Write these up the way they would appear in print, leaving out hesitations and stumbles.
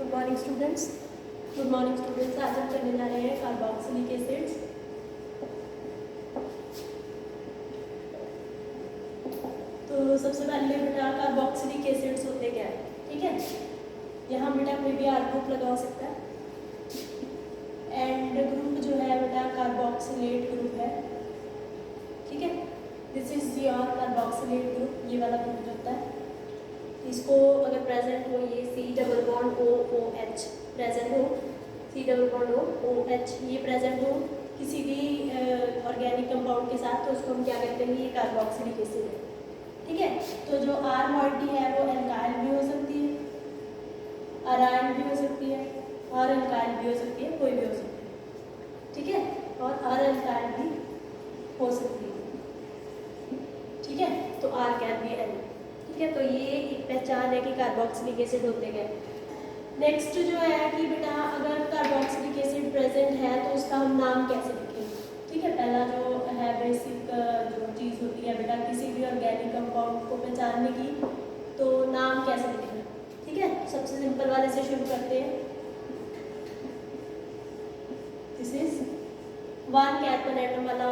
Good morning students. आज हम करने जा रहे हैं कार्बोक्सिलिक एसिड्स। तो सबसे पहले बेटा कार्बोक्सिलिक एसिड्स होते क्या है, ठीक है। यहाँ बेटा कोई भी आर ग्रुप लगा सकता है। एंड ग्रुप जो है बेटा कार्बोक्सिलेट ग्रुप है, ठीक है। This is your carboxylate group, ये वाला ग्रुप होता है। इसको अगर प्रेजेंट हो ये C double bond OOH present हो, C डबल बॉन्ड OOH ये प्रेजेंट हो किसी भी ऑर्गेनिक कंपाउंड के साथ, तो उसको हम क्या कहते हैं, ये कार्बोक्सिलिक एसिड है, ठीक है। तो जो R मॉइटी है वो एल्काइल भी हो सकती है, अराइल भी हो सकती है, और एल्काइल भी हो सकती है, कोई भी हो सकती है, ठीक है। और एल्काइल भी हो सकती है, ठीक है। तो R कैन बी एल, ठीक है। तो ये एक पहचान है कि कार्बोक्सिलिक एसिड होते गए। नेक्स्ट जो है कि बेटा अगर कार्बोक्सिलिक एसिड प्रेजेंट है तो उसका हम नाम कैसे लिखेंगे, ठीक है। पहला जो है बेसिक जो चीज़ होती है बेटा किसी भी ऑर्गेनिक कंपाउंड को पहचानने की, तो नाम कैसे लिखना, ठीक है। सबसे सिंपल वाले से शुरू करते हैं। दिस इज 1 कार्बन एटम वाला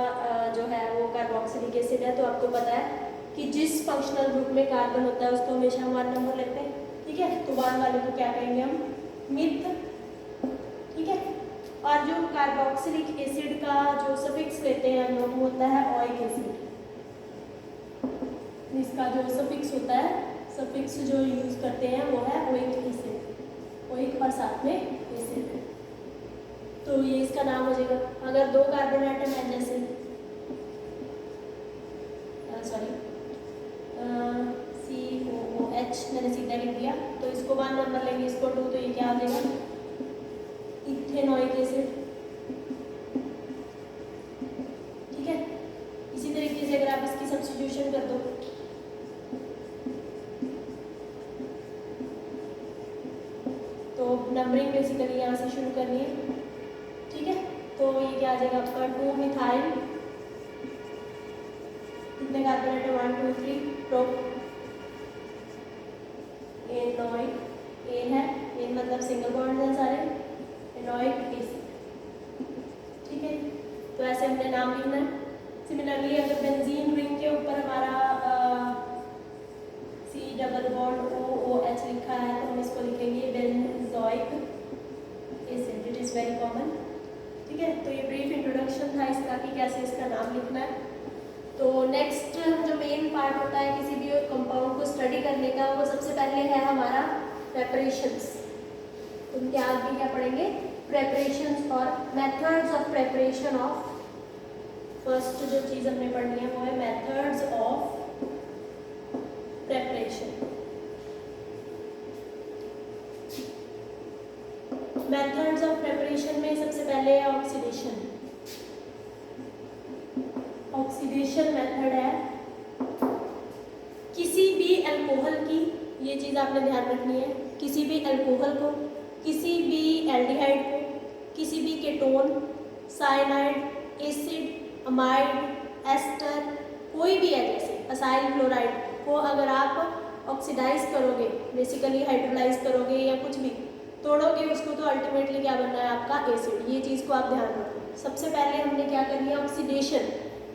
जो है वो कार्बोक्सिलिक एसिड है। तो आपको पता है कि जिस फंक्शनल ग्रुप में कार्बन होता है उसको हमेशा 1 नंबर लेते हैं, ठीक है। तो 1 वाले को क्या कहेंगे हम, मिथ, ठीक है। और जो कार्बोक्सिलिक एसिड का जो सफिक्स लेते हैं हम लोग वो होता है ओइक एसिड। इसका जो सफिक्स होता है, सफिक्स जो यूज करते हैं वो है ओइक एसिड, ओइक और साथ में एसिड, तो ये इसका नाम हो जाएगा। अगर 2 कार्बन एटम है जैसे COOH मैंने सीधा लिख दिया, तो इसको 1 नंबर लेंगे, इसको 2, तो ये क्या आ जाएगा, इथेनोइक एसिड, ठीक है। इसी तरीके से अगर आप इसकी सब्स्टिट्यूशन कर दो तो नंबरिंग बेसिकली यहाँ से शुरू करनी है, ठीक है। तो ये क्या आ जाएगा आपका 2 मिथाइल, कितने कार्बन एटम 1 2 3 प्रो एनोइक, ए है, एन मतलब सिंगल बॉन्ड है सारे, एनोइक एसिड, ठीक है। तो ऐसे हमने नाम लिखना है। सिमिलरली अगर बेंजीन रिंग के ऊपर हमारा C डबल बॉन्ड OOH लिखा है तो हम इसको लिखेंगे benzoic acid, it is very common, ठीक है। तो ये ब्रीफ इंट्रोडक्शन था इसका कि कैसे इसका नाम लिखना है। तो नेक्स्ट जो मेन पार्ट होता है किसी भी कंपाउंड को स्टडी करने का, वो सबसे पहले है हमारा प्रेपरेशंस। तो क्या आगे क्या पढ़ेंगे, प्रेपरेशंस और methods of preparation of. First जो चीज़ हमने पढ़नी है वो है methods of preparation. Methods of preparation में सबसे पहले है ऑक्सीडेशन। ऑक्सीडेशन मेथड है किसी भी अल्कोहल की, ये चीज़ आपने ध्यान रखनी है, किसी भी अल्कोहल को, किसी भी एल्डिहाइड को, किसी भी ketone, cyanide, acid, amide, ester, कोई भी है जैसे असाइल क्लोराइड को अगर आप ऑक्सीडाइज करोगे, बेसिकली हाइड्रोलाइज करोगे या कुछ भी तोड़ोगे उसको, तो अल्टीमेटली क्या बनना है आपका एसिड। ये चीज़ को आप ध्यान रखो। सबसे पहले हमने क्या करनी है, ऑक्सीडेशन।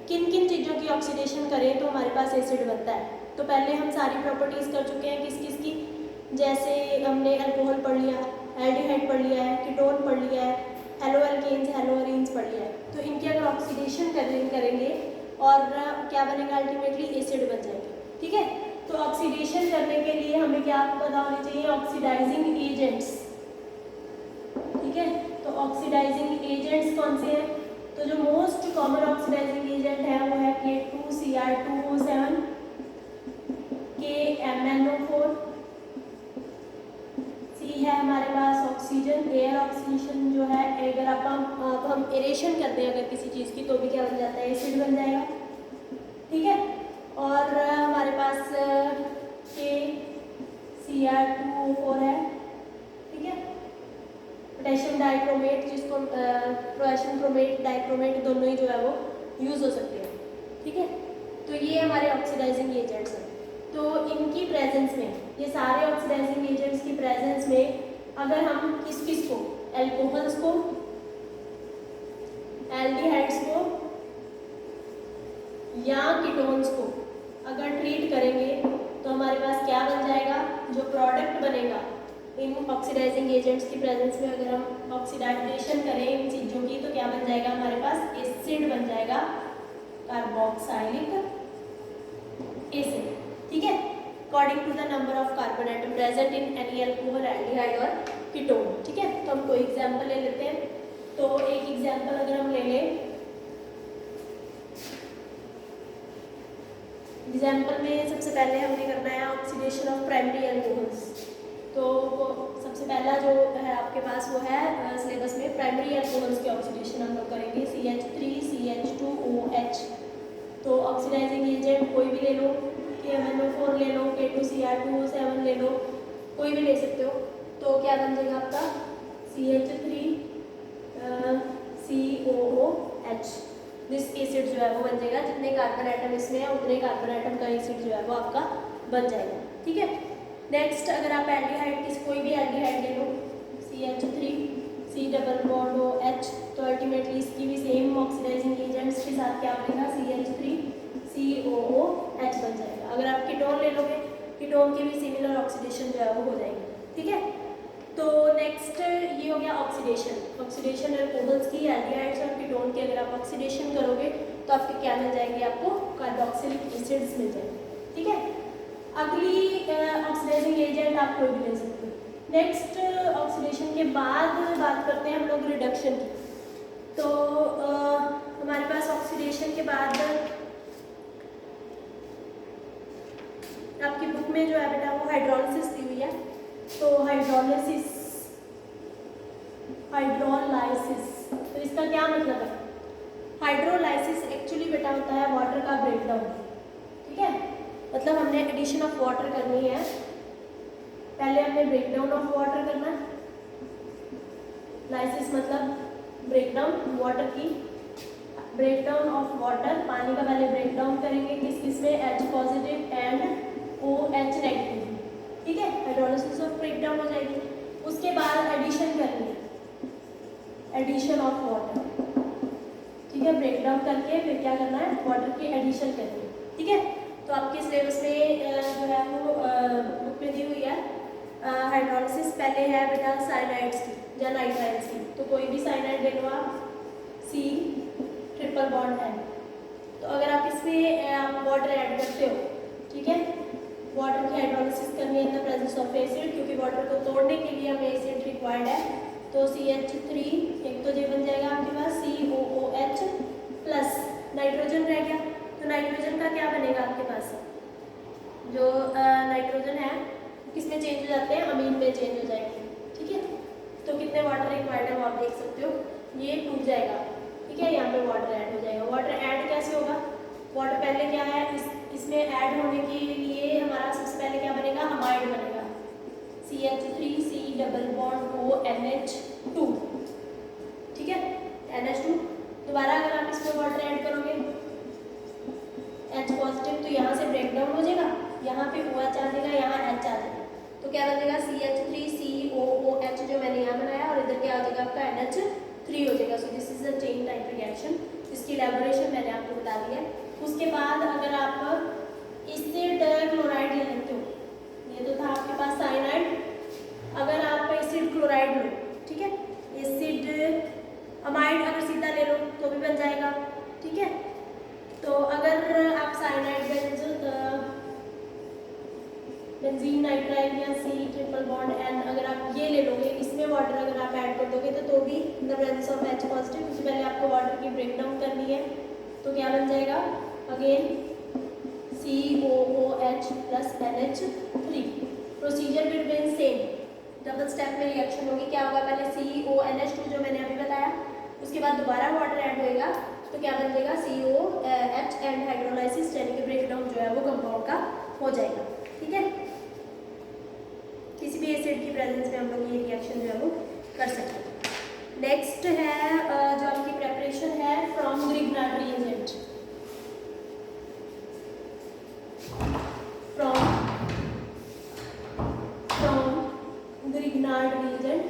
किन किन चीज़ों की ऑक्सीडेशन करें तो हमारे पास एसिड बनता है। तो पहले हम सारी प्रॉपर्टीज़ कर चुके हैं किस किस की, जैसे हमने अल्कोहल पढ़ लिया, एल्डिहाइड पढ़ लिया है, कीटोन पढ़ लिया है, हेलो एल्केन्स, हेलो एरीन्स पढ़ लिया है। तो इनकी अगर ऑक्सीडेशन करेंगे और क्या बनेगा, अल्टीमेटली एसिड बन जाएगा, ठीक है। तो ऑक्सीडेशन करने के लिए हमें क्या पता होनी चाहिए, ऑक्सीडाइजिंग एजेंट्स, ठीक है। तो ऑक्सीडाइजिंग एजेंट्स कौन से हैं, तो जो मोस्ट कॉमन ऑक्सीडाइजिंग एजेंट है वो है K2Cr2O7, KMnO4, C है हमारे पास ऑक्सीजन, एयर ऑक्सीजन जो है, अगर हम एरेशन करते हैं अगर किसी चीज़ की तो भी क्या बन जाता है, एसिड बन जाएगा, ठीक है। और हमारे पास KCr2O4 है, ठीक है। पोटेशियम डाइक्रोमेट, जिसको पोटेशियम क्रोमेट, डाइक्रोमेट दोनों ही जो है वो यूज़ हो सकते हैं, ठीक है। तो ये हमारे ऑक्सीडाइजिंग एजेंट्स हैं। तो इनकी प्रेजेंस में, ये सारे ऑक्सीडाइजिंग एजेंट्स की प्रेजेंस में अगर हम किस किस को, एल्कोहल्स को, एल्डिहाइड्स को या कीटोन्स को अगर ट्रीट करेंगे तो हमारे पास क्या बन जाएगा, जो प्रोडक्ट बनेगा इन ऑक्सीडाइजिंग एजेंट्स की प्रेजेंस में, अगर हम ऑक्सीडाइजेशन करें इन चीज़ों की तो क्या बन जाएगा हमारे पास, एसिड बन जाएगा, कार्बोक्सिलिक एसिड। ठीक है, according to the number of carbon atom present in any alcohol, aldehyde और कीटोन। ठीक है, तो हम कोई एग्जांपल ले लेते हैं। तो एक एग्जांपल अगर हम ले लें, एग्जाम्पल में सबसे पहले हमने करना है ऑक्सीडेशन ऑफ प्राइमरी अल्कोहल्स। तो सबसे पहला जो है आपके पास वो है सिलेबस में प्राइमरी अल्कोहल्स के ऑक्सीडेशन हम लोग करेंगे, CH3CH2OH। तो ऑक्सीडाइजिंग एजेंट कोई भी ले लो, KMnO4 ले लो, K2Cr2O7 ले लो, कोई भी ले सकते हो। तो क्या बन जाएगा आपका CH3COOH। दिस एसिड जो है वो बन जाएगा, जितने कार्बन एटम इसमें है उतने कार्बन एटम का एसिड जो है वो आपका बन जाएगा। ठीक है, नेक्स्ट अगर आप एल्डिहाइड किस कोई भी एल्डिहाइड ले लो, CH3C∼OH, तो अल्टीमेटली इसकी भी सेम ऑक्सीडाइजिंग एजेंट्स के साथ क्या बनेगा, CH3COOH बन जाएगा। अगर आप कीटोन ले लोगे, कीटोन की भी सिमिलर ऑक्सीडेशन जो है वो हो जाएगी। ठीक है, तो नेक्स्ट ये हो गया ऑक्सीडेशन। ऑक्सीडेशन अल्कोहल्स की, एल्डिहाइड्स और कीटोन की अगर आप ऑक्सीडेशन करोगे तो आपके क्या मिल जाएंगे, आपको कार्बोक्सिलिक एसिड्स मिल जाएंगे। ठीक है, अगली ऑक्सीडाइजिंग एजेंट आप कोई भी ले सकते हो। नेक्स्ट ऑक्सीडेशन के बाद बात करते हैं हम लोग रिडक्शन की। तो हमारे पास ऑक्सीडेशन के बाद आपकी बुक में जो है बेटा वो हाइड्रोलिसिस दी हुई है। तो हाइड्रोलाइसिस, तो इसका क्या मतलब है, हाइड्रोलाइसिस एक्चुअली बेटा होता है वाटर का ब्रेकडाउन। ठीक है, मतलब हमने एडिशन ऑफ वाटर करनी है, पहले हमने ब्रेकडाउन ऑफ वाटर करना है। लाइसिस मतलब ब्रेकडाउन वाटर की, ब्रेकडाउन ऑफ वाटर, पानी का पहले ब्रेकडाउन करेंगे किस किस में, H positive and OH negative. ठीक है, हाइड्रोलिसिस ऑफ ब्रेकडाउन हो जाएगी। उसके बाद एडिशन करनी है, एडिशन ऑफ वाटर। ठीक है, ब्रेकडाउन करके फिर क्या करना है, वाटर की एडिशन करनी है। ठीक है, तो आपके सिलेबस में जो है वो बुक में दी हुई है हाइड्रोलिसिस। पहले है बेटा साइनाइड्स की या नाइट्राइड्स की, तो कोई भी साइनाइड ले लो आप, C∼N। तो अगर आप इसमें आप वाटर ऐड करते हो, ठीक है, वाटर की हाइड्रोलिसिस करनी है in the presence of acid, क्योंकि वाटर को तोड़ने के लिए हमें एसिड रिक्वायर्ड है। तो CH3 एक तो ये बन जाएगा आपके पास COOH प्लस नाइट्रोजन रह गया। तो नाइट्रोजन का क्या बनेगा आपके पास, जो नाइट्रोजन है किस में चेंज हो जाते हैं, अमीन में चेंज हो जाएंगे। ठीक है, तो कितने वाटर रिक्वायर्ड है वो आप देख सकते हो, ये टूट जाएगा। ठीक है, यहाँ पे वाटर ऐड हो जाएगा। वाटर ऐड कैसे होगा, वाटर पहले क्या है, इसमें ऐड होने के लिए हमारा सबसे पहले क्या बनेगा, अमाइड बनेगा, CH3C∼ONH2। ठीक है, NH2। दोबारा अगर आप इसमें वाटर ऐड करोगे H पॉजिटिव, तो यहाँ से ब्रेकडाउन हो जाएगा, यहाँ पे OH आ जाएगा, यहाँ H आ जाएगा। तो क्या बनेगा, CH3COOH जो मैंने यहाँ बनाया, और इधर क्या हो जाएगा आपका NH3 हो जाएगा। So this is a chain type reaction, इसकी इलैबोरेशन मैंने आपको बता दी है। उसके बाद अगर आप एसिड क्लोराइड ले लेते हो, ये तो था आपके पास साइनाइड, अगर आप एसिड क्लोराइड लो, ठीक है, एसिड अमाइड अगर सीधा ले लो तो भी बन जाएगा। ठीक है, तो अगर आप साइनाइड बेंजीन नाइट्राइल या C∼N अगर आप ये ले लोगे, इसमें वाटर अगर आप ऐड कर दोगे तो भी in the presence of H positive, उससे पहले आपको वाटर की ब्रेकडाउन करनी है। तो क्या बन जाएगा, again COOH plus NH3। Procedure will remain same, double step में रिएक्शन होगी। क्या होगा, पहले CONH2 जो मैंने अभी बताया, उसके बाद दोबारा वाटर ऐड होएगा, तो क्या बन जाएगा COH एंड हाइड्रोलाइसिस, यानी कि ब्रेकडाउन जो है वो कंपाउंड का हो जाएगा। ठीक है, किसी भी एसिड की प्रेजेंस में हम लोग ये रिएक्शन जो है वो कर सकते हैं। नेक्स्ट है जो आपकी प्रेपरेशन है from Grignard reagent. From Grignard reagent,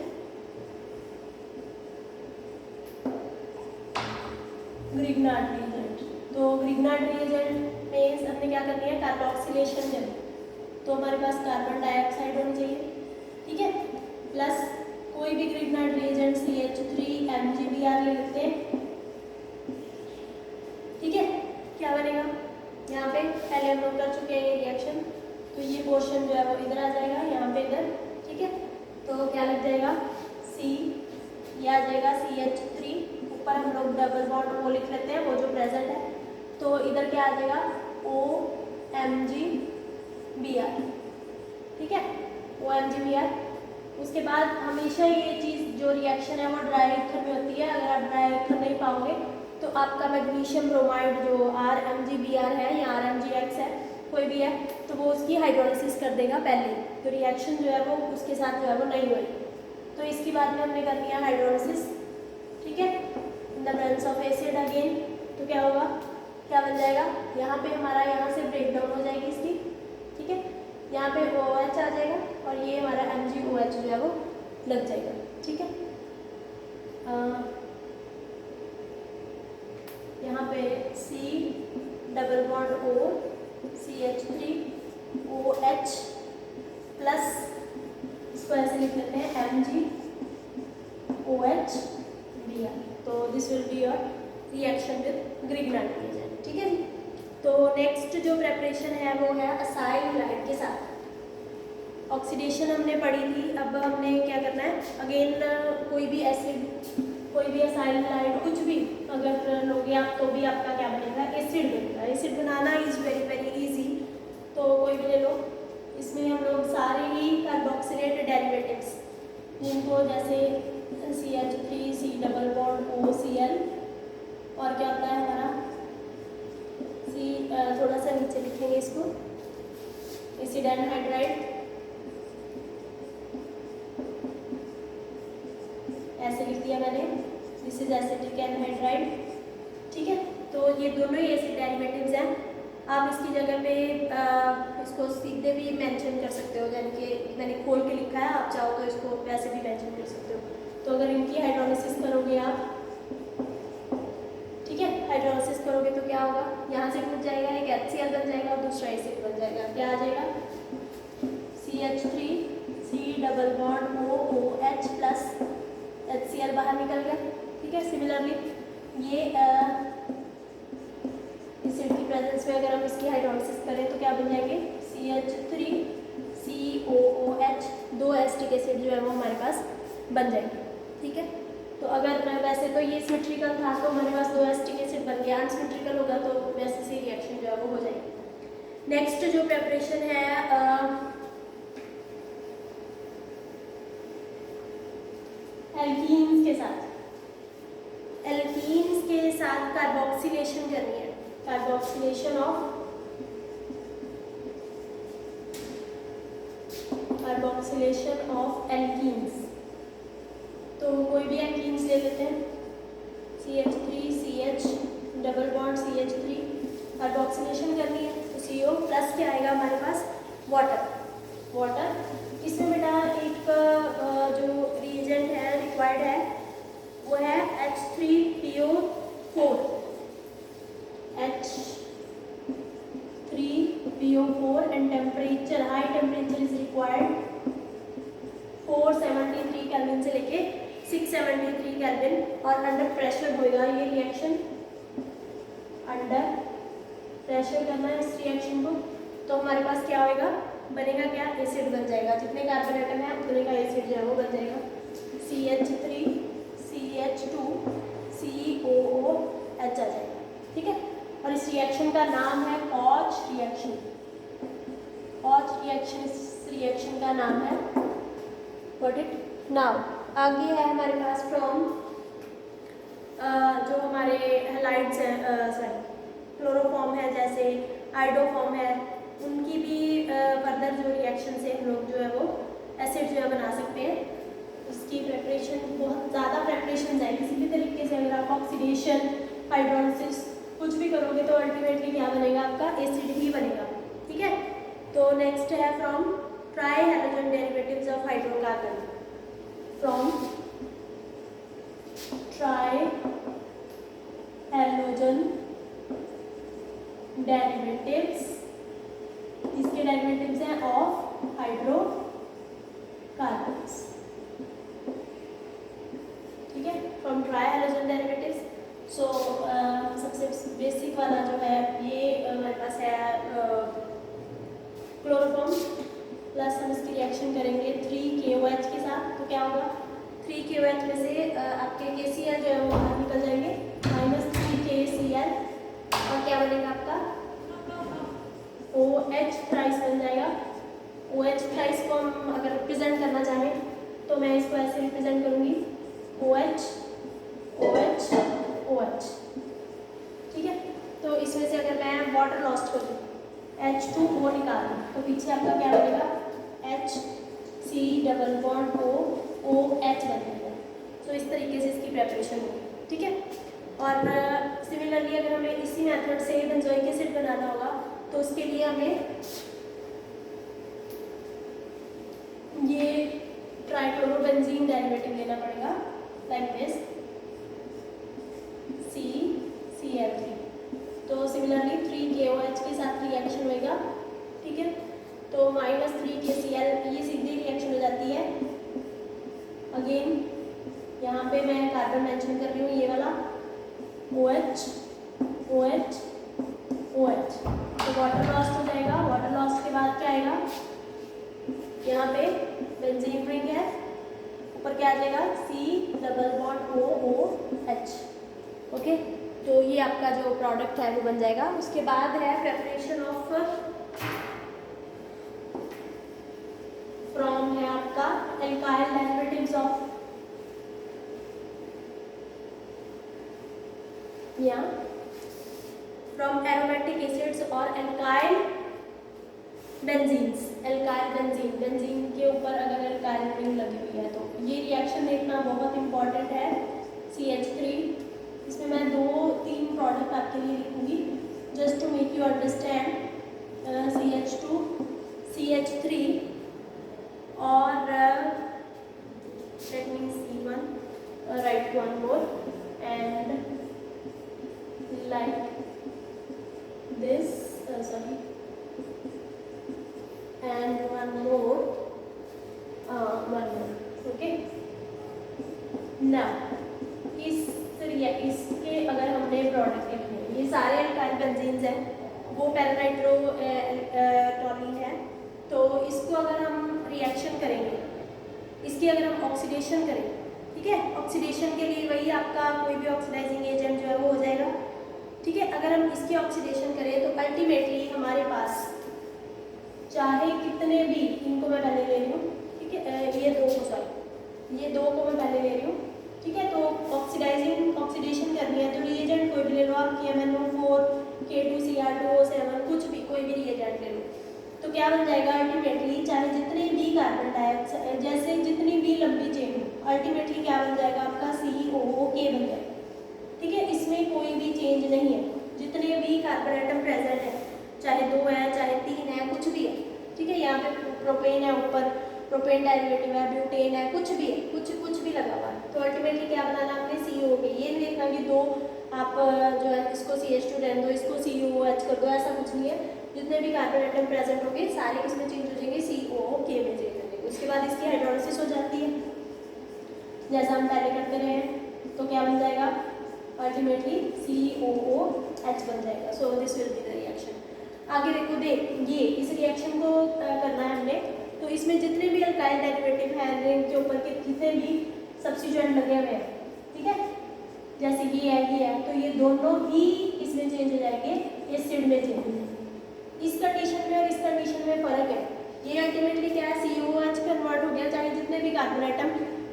Grignard reagent. तो ग्रिग्नार्ड रिएजेंट में हमने क्या करनी है, कार्बोक्सिलेशन करनी। तो हमारे पास कार्बन डाइऑक्साइड होनी चाहिए, ठीक है, प्लस कोई भी ग्रिग्नार्ड रिएजेंट CH3MgBr ले लेते हैं, ठीक है। क्या बनेगा यहाँ पे, पहले हम लोग कर चुके हैं ये रिएक्शन, तो ये पोर्शन जो है वो इधर आ जाएगा, यहाँ पे इधर, ठीक है। तो क्या लग जाएगा C, ये आ जाएगा CH3, ऊपर हम लोग डबल बॉन्ड O लिख लेते हैं, वो जो प्रेजेंट है। तो इधर क्या आ जाएगा OMgBr, ठीक है, OMgBr। उसके बाद हमेशा ये चीज़ जो रिएक्शन है वो ड्राई ईथर में होती है। अगर आप ड्राई ईथर नहीं पाओगे तो आपका मैग्नीशियम ब्रोमाइड जो RMgBr है या RMgX है, कोई भी है, तो वो उसकी हाइड्रोलिसिस कर देगा पहले, तो रिएक्शन जो है वो उसके साथ जो है वो नहीं होगी। तो इसके बाद में हमने करनी है हाइड्रोलिसिस, ठीक है, in the presence of acid again. तो क्या होगा, क्या बन जाएगा, यहाँ पे हमारा यहाँ से ब्रेक डाउन हो जाएगी इसकी, ठीक है, यहाँ पे OH आ जाएगा और ये हमारा MgOH जो है वो लग जाएगा, ठीक है। यहाँ पे C double bond O CH3OH plus, इसको ऐसे लिख लेते हैं MgOH/Br। तो this will be your reaction with Grignard reagent, ठीक है जी। तो नेक्स्ट जो प्रेपरेशन है वो है असाइल हैलाइड के साथ। ऑक्सीडेशन हमने पढ़ी थी, अब हमने क्या करना है, अगेन कोई भी एसिड, कोई भी असाइल हैलाइड, कुछ भी अगर लोगे आप तो भी आपका क्या बनेगा, एसिड बनेगा। Acid banana is very very easy, तो कोई भी ले लो, इसमें हम लोग सारे ही कार्बोक्सिलेट डेरिवेटिव्स, जिनको जैसे CH3 C double bond OCl, और क्या होता है हमारा C, थोड़ा सा नीचे लिखेंगे इसको, एसिड एनहाइड्राइड, ऐसे लिख दिया मैंने, दिस इज एसिटिक एनहाइड्राइड, ठीक है। तो ये दोनों ही एसिड डेरिवेटिव्स हैं। आप इसकी जगह पे इसको सीधे भी मेंशन कर सकते हो, यानी कि मैंने खोल के लिखा है, आप चाहो तो इसको वैसे भी मेंशन कर सकते हो। तो अगर इनकी हाइड्रोलिसिस करोगे आप, ठीक है, हाइड्रोलिसिस करोगे तो क्या होगा, यहाँ से टूट जाएगा, एक HCl बन जाएगा और दूसरा एसिड बन जाएगा। क्या आ जाएगा, CH3 C double bond OOH plus HCl बाहर निकल गया, ठीक है। सिमिलरली ये एसिड की प्रेजेंस में अगर हम इसकी हाइड्रोलिसिस करें तो क्या बन जाएंगे, CH3 COOH, दो एसिटिक एसिड जो है वो हमारे पास बन जाएंगे, ठीक है। तो अगर वैसे तो ये सिमेट्रिकल था तो हमारे पास दो एसिटिक एसिड बन गया, अनसिमेट्रिकल होगा तो वैसे से रिएक्शन जो है वो हो जाएगी। नेक्स्ट जो प्रेपरेशन है एल्कीन्स के साथ, एल्कीन्स के साथ कार्बोक्सिलेशन करनी है, carboxylation of, carboxylation of alkenes. तो कोई भी एल्कीन्स ले लेते हैं, CH3 CH double bond CH3, carboxylation करनी है तो CO प्लस क्या आएगा हमारे पास, वाटर, वाटर। इसमें बेटा एक जो रिएजेंट है रिक्वायर्ड है वो है H3PO4, H3PO4 and temperature, high temperature is required 473 kelvin से लेके 673 केल्विन, और अंडर प्रेशर होएगा ये रिएक्शन, अंडर प्रेशर करना है इस रिएक्शन को। तो हमारे पास क्या होएगा, बनेगा क्या, एसिड बन जाएगा, जितने कार्बन एटम है उतने का एसिड जो है वो बन जाएगा, CH3 CH2 COOH आ जाएगा, ठीक है। और इस रिएक्शन का नाम है कॉच रिएक्शन, कॉच रिएक्शन इस रिएक्शन का नाम है, गॉट इट। नाउ आगे है हमारे पास फ्रॉम जो हमारे हैलाइड्स हैं, सॉरी क्लोरोफॉर्म है, जैसे आइडोफॉर्म है, उनकी भी फर्दर जो रिएक्शन से हम लोग जो है वो एसिड जो है बना सकते हैं। उसकी प्रेपरेशन बहुत ज़्यादा प्रेपरेशन है, किसी भी तरीके से अगर आप ऑक्सीडेशन, हाइड्रोलिसिस कुछ भी करोगे तो अल्टीमेटली क्या बनेगा, आपका एसिड ही बनेगा, ठीक है। तो नेक्स्ट है from try halogen derivatives of hydrocarbon. Derivatives, इसके डेरिवेटिव्स हैं ऑफ हाइड्रोकार्बन्स, ठीक है, फ्रॉम ट्राई हैलोजन डेरिवेटिव्स। सो सबसे बेसिक वाला जो है ये हमारे पास है क्लोरोफॉर्म, प्लस हम इसकी रिएक्शन करेंगे 3KOH के साथ। तो क्या होगा, 3KOH में से आपके KCl जो है वो बाहर निकल जाएंगे, -3KCl, और क्या बनेगा आपका OH थ्राइस बन जाएगा। OH थ्राइस को हम अगर रिप्रेजेंट करना चाहें तो मैं इसको ऐसे रिप्रेजेंट करूँगी, OH OH OH, ठीक है। तो इसमें से अगर मैं वाटर लॉस्ट करूँ, H2O निकालूँ, तो पीछे आपका क्या बनेगा, HCOOH बन जाएगा। तो इस तरीके से इसकी प्रेपरेशन होगी, ठीक है। और सिमिलरली अगर हमें इसी मेथड से बेंजोइक एसिड बनाना होगा तो उसके लिए हमें ये ट्राइक्लोरोबेंजीन डेरिवेटिव लेना पड़ेगा, लाइक दिस CCl3। तो सिमिलरली 3KOH के साथ रिएक्शन होएगा, ठीक है। तो -3KCl, ये सीधी रिएक्शन हो जाती है। अगेन यहाँ पे मैं कार्बन मेंशन कर रही हूँ, ये वाला OH OH OH। तो वाटर लॉस्ट हो जाएगा, वाटर लॉस्ट के बाद क्या आएगा, यहाँ पे बेंजीन रिंग है, ऊपर क्या आ जाएगा C+OOH, ओके। तो ये आपका जो प्रोडक्ट है वो बन जाएगा। उसके बाद है प्रेपरेशन ऑफ फ्रॉम है आपका एल्काइल डेरिवेटिव्स ऑफ, या फ्रॉम एरोमेटिक एसिड्स और alkyl benzenes. Alkyl benzene, benzene के ऊपर अगर एल्काइल रिंग लगी हुई है तो ये रिएक्शन देखना बहुत इंपॉर्टेंट है। CH3, इसमें मैं 2-3 प्रोडक्ट आपके लिए लिखूंगी just to make you understand. CH2 CH3 और let me see one, write one more and like this, sorry, and one more, okay। now इसके अगर हमने प्रोडक्ट लिखे, ये सारे एल्काइल बेंजीन्स हैं, वो पैरानाइट्रोटोलीन है। तो इसको अगर हम रिएक्शन करेंगे, इसकी अगर हम ऑक्सीडेशन करें, ठीक है, ऑक्सीडेशन के लिए वही आपका कोई भी ऑक्सीडाइजिंग एजेंट जो है वो हो जाएगा, ठीक है। अगर हम इसकी ऑक्सीडेशन करें तो अल्टीमेटली हमारे पास चाहे कितने भी, इनको मैं पहले ले रही हूँ, ठीक है, ये दो को मैं पहले ले रही हूँ, ठीक है। तो ऑक्सीडेशन करनी है तो रिएजेंट कोई भी ले लो आप, KMnO4 K2Cr2O7, कुछ भी कोई भी रिएजेंट ले लो, तो क्या बन जाएगा अल्टीमेटली, चाहे जितने भी कार्बन डाइऑक्साइड, जैसे जितनी भी लंबी चेन हो, अल्टीमेटली क्या बन जाएगा आपका COOK बन जाएगा, ठीक है। इसमें कोई भी चेंज नहीं है, जितने भी कार्बन एटम प्रेजेंट है, चाहे 2 है चाहे 3 है, कुछ भी है, ठीक है। यहाँ पे प्रोपेन है, ऊपर प्रोपेन डेरिवेटिव है, ब्यूटेन है, कुछ भी है, कुछ भी लगा हुआ है। तो अल्टीमेटली क्या बनाना आपने COOK, ये नहीं देखना कि 2 आप जो है इसको CH2 रहने दो, इसको COOH कर दो, ऐसा कुछ नहीं है। जितने भी कार्बन एटम प्रेजेंट होंगे सारे किसमें चेंज हो जाएंगे, COOK में चेंज हो जाएंगे। उसके बाद इसकी हाइड्रोलिसिस हो जाती है जैसा हम पहले करते रहे हैं, तो क्या बन जाएगा अल्टीमेटली COOH बन जाएगा। So this will be the reaction. आगे देखो, ये इस रिएक्शन को करना है हमने, तो इसमें जितने भी अल्काइल डेरिवेटिव हैं रिंग के ऊपर के जितने भी सब्स्टिट्यूएंट लगे हुए हैं, ठीक है, जैसे ये है, तो ये दोनों ही इसमें चेंज हो जाएंगे, एसिड में चेंज हो जाएंगे। इस कंडीशन में और इस कंडीशन में फर्क है। ये अल्टीमेटली क्या है, COOH कन्वर्ट हो गया, चाहे जितने भी कार्बन एटम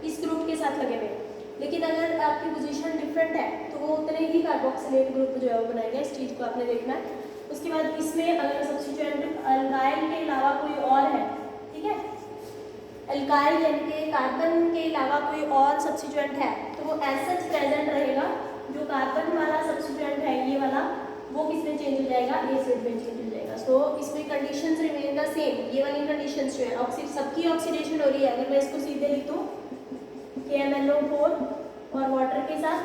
इस ग्रुप के साथ लगे हुए हैं। लेकिन अगर आपकी पोजीशन डिफरेंट है तो वो उतने ही कार्बोक्सिलेट ग्रुप जो है वो बनाएंगे। इस चीज़ को आपने देखना है। उसके बाद इसमें अगर सब्स्टिट्यूएंट अल्काइल के अलावा कोई और है, ठीक है, एल्काइल यानी कि कार्बन के अलावा कोई और सब्स्टिट्यूएंट है, तो वो ऐसा प्रेजेंट रहेगा। जो कार्बन वाला सब्स्टिट्यूएंट है ये वाला, वो किसमें चेंज हो जाएगा, एसिड में चेंज हो जाएगा। सो इसमें कंडीशंस रिमेन द सेम। ये वाली कंडीशंस जो है सबकी ऑक्सीडेशन हो रही है। अगर मैं इसको सीधे लिख दूँ KMnO4 और वाटर के साथ,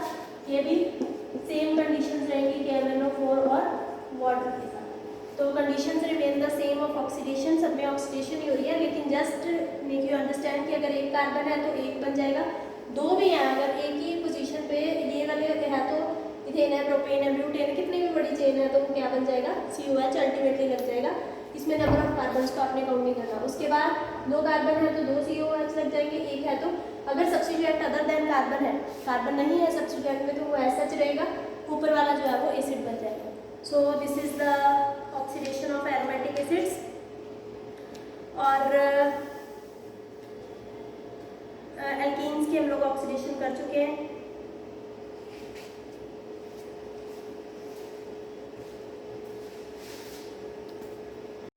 ये भी सेम कंडीशंस रहेंगी KMnO4 और वाटर के साथ। तो conditions remain the same of oxidation, सब में ऑक्सीडेशन ही हो रही है, लेकिन जस्ट मेक यू अंडरस्टैंड कि अगर एक कार्बन है तो एक बन जाएगा, दो भी हैं अगर एक ही पोजीशन पे ये वाले है तो इथेन है, प्रोपेन है, ब्यूटेन, कितनी भी बड़ी चेन है तो वो क्या बन जाएगा, COH अल्टीमेटली लग जाएगा। इसमें नंबर ऑफ कार्बन को आपने काउंट नहीं करना। उसके बाद दो कार्बन है तो दो COH लग जाएंगे, एक है तो अगर सब्स्टिट्यूएंट अदर देन कार्बन है, कार्बन नहीं है सब्स्टिट्यूएंट में, तो वो ऐसा रहेगा, ऊपर वाला जो है वो एसिड बन जाएगा। So this is the oxidation of aromatic acids. और एल्कीन्स की हम लोग ऑक्सीडेशन कर चुके हैं।